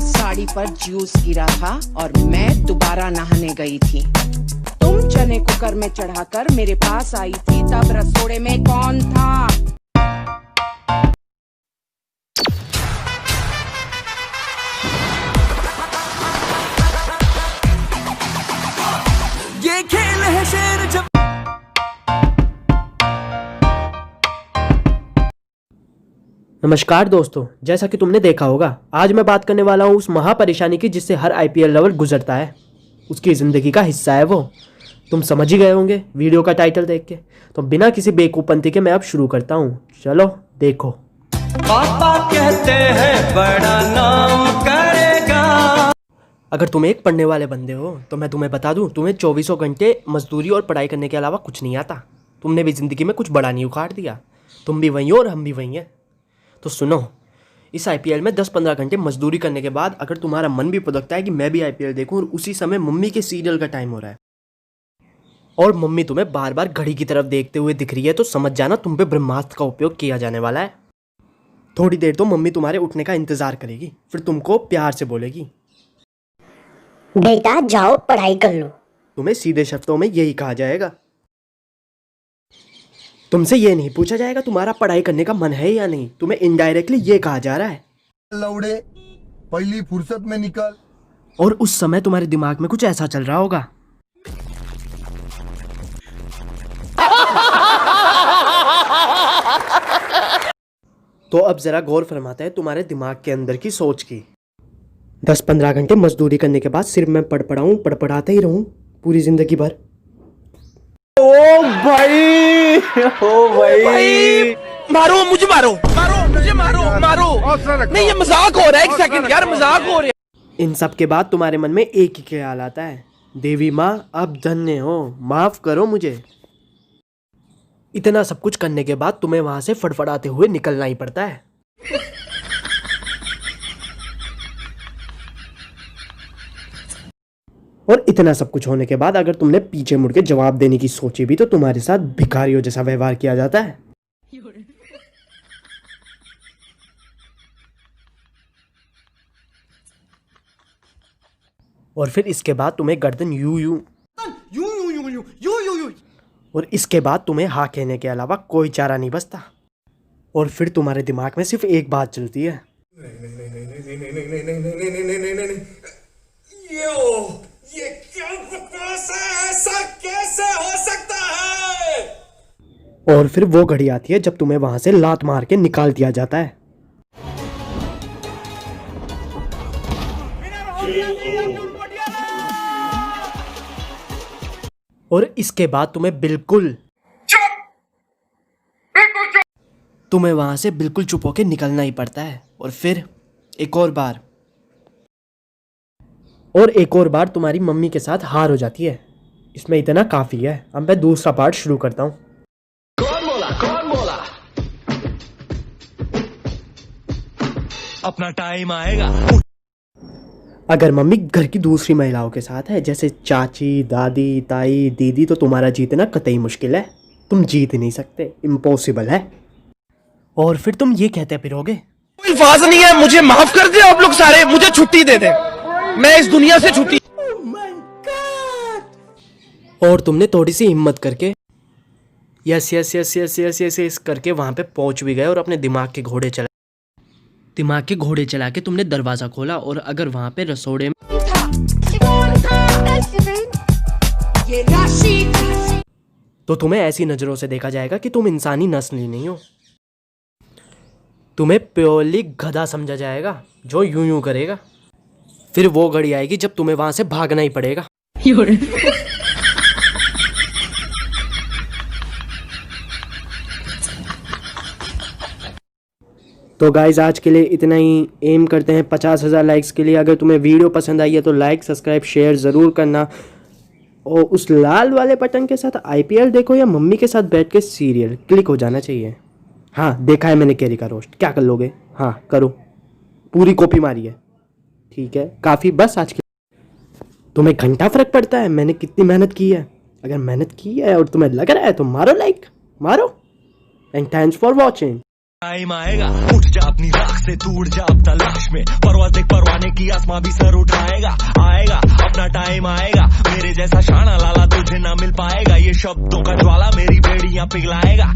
साड़ी पर जूस गिरा था और मैं दोबारा नहाने गई थी। तुम चने कुकर में चढ़ाकर मेरे पास आई थी, तब रसोड़े में कौन था? ये खेल है शेर जब। नमस्कार दोस्तों, जैसा कि तुमने देखा होगा, आज मैं बात करने वाला हूँ उस महापरेशानी की जिससे हर आईपीएल लवर गुजरता है। उसकी ज़िंदगी का हिस्सा है वो। तुम समझ ही गए होंगे वीडियो का टाइटल देख के। तो बिना किसी बेवकूफ़पंती के मैं अब शुरू करता हूँ। चलो देखो। पापा कहते हैं बड़ा नाम करेगा। अगर तुम एक पढ़ने वाले बंदे हो तो मैं तुम्हें बता दूं, तुम्हें 24 घंटे मजदूरी और पढ़ाई करने के अलावा कुछ नहीं आता। तुमने भी ज़िंदगी में कुछ बड़ा नहीं उखाड़ दिया। तुम भी वहीं हो और हम भी वहीं हैं। तो सुनो, इस आईपीएल में 10-15 घंटे मजदूरी करने के बाद अगर तुम्हारा मन भी पुदकता है कि मैं भी आईपीएल देखूं और उसी समय मम्मी के सीरियल का टाइम हो रहा है और मम्मी तुम्हें बार बार घड़ी की तरफ देखते हुए दिख रही है, तो समझ जाना तुम पे ब्रह्मास्त्र का उपयोग किया जाने वाला है। थोड़ी देर तो मम्मी तुम्हारे उठने का इंतज़ार करेगी, फिर तुमको प्यार से बोलेगी, बेटा जाओ पढ़ाई कर लो। तुम्हें सीधे शब्दों में यही कहा जाएगा। तुमसे ये नहीं पूछा जाएगा तुम्हारा पढ़ाई करने का मन है या नहीं। तुम्हें इनडायरेक्टली ये कहा जा रहा है, लौड़े पहली फुर्सत में निकल। और उस समय तुम्हारे दिमाग में कुछ ऐसा चल रहा होगा। तो अब जरा गौर फरमाते हैं तुम्हारे दिमाग के अंदर की सोच की। 10-15 घंटे मजदूरी करने के बाद सिर्फ मैं पड़पड़ाते ही रहूं पूरी जिंदगी भर। ओ भाई मारो मुझे, मारो मुझे, मारो नहीं, ये मजाक हो रहा है। एक सेकंड यार, मजाक हो रहा है। इन सब के बाद तुम्हारे मन में एक ही ख्याल आता है, देवी माँ अब धन्य हो, माफ करो मुझे। इतना सब कुछ करने के बाद तुम्हें वहां से फड़फड़ाते हुए निकलना ही पड़ता है। और इतना सब कुछ होने के बाद अगर तुमने पीछे मुड़ के जवाब देने की सोची भी तो तुम्हारे साथ भिखारियों जैसा व्यवहार किया जाता है। और फिर इसके बाद तुम्हें गर्दन यूं और इसके बाद तुम्हें हाँ कहने के अलावा कोई चारा नहीं बचता। और फिर तुम्हारे दिमाग में सिर्फ एक बात चलती है, ये क्या बकवास है, ऐसा कैसे हो सकता है? और फिर वो घड़ी आती है जब तुम्हें वहां से लात मार के निकाल दिया जाता है। और इसके बाद तुम्हें वहां से बिल्कुल चुप होके निकलना ही पड़ता है। और फिर एक और बार तुम्हारी मम्मी के साथ हार हो जाती है। इसमें इतना काफी है। अब मैं दूसरा पार्ट शुरू करता हूँ। कौन बोला अपना टाइम आएगा। अगर मम्मी घर की दूसरी महिलाओं के साथ है, जैसे चाची, दादी, ताई, दीदी, तो तुम्हारा जीतना कतई मुश्किल है। तुम जीत नहीं सकते, इम्पॉसिबल है। और फिर तुम ये कहते फिरोगे, कोई अल्फाज नहीं है, मुझे माफ कर दे आप लोग सारे, मुझे छुट्टी दे दे, मैं इस दुनिया से छुट्टी। और तुमने थोड़ी सी हिम्मत करके yes yes yes yes yes yes yes करके वहां पे पहुंच भी गए और अपने दिमाग के घोड़े चला के तुमने दरवाजा खोला। और अगर वहां पे रसोड़े में तो तुम्हें ऐसी नजरों से देखा जाएगा कि तुम इंसानी नस्ल ही नहीं हो। तुम्हें प्योरली गधा समझा जाएगा जो यूं करेगा। फिर वो घड़ी आएगी जब तुम्हें वहां से भागना ही पड़ेगा। तो गाइज आज के लिए इतना ही। एम करते हैं 50,000 लाइक्स के लिए। अगर तुम्हें वीडियो पसंद आई है तो लाइक, सब्सक्राइब, शेयर ज़रूर करना। और उस लाल वाले बटन के साथ आईपीएल देखो या मम्मी के साथ बैठ के सीरियल, क्लिक हो जाना चाहिए। हाँ, देखा है मैंने केरी का रोस्ट। क्या कर लोगे? हाँ करो, पूरी कॉपी मारी है। ठीक है, काफ़ी, बस आज के। तुम्हें घंटा फर्क पड़ता है मैंने कितनी मेहनत की है। अगर मेहनत की है और तुम्हें लग रहा है तो मारो लाइक, मारो। And thanks for watching. Time आएगा, उठ जा अपनी राख से, दूर जा अब तलाश में, परवाज़ देख परवाने की आसमां भी सर उठाएगा। आएगा अपना टाइम आएगा, मेरे जैसा शाना लाला तुझे ना मिल पाएगा। ये शब्दों का ज्वाला मेरी बेड़ियां पिघलाएगा।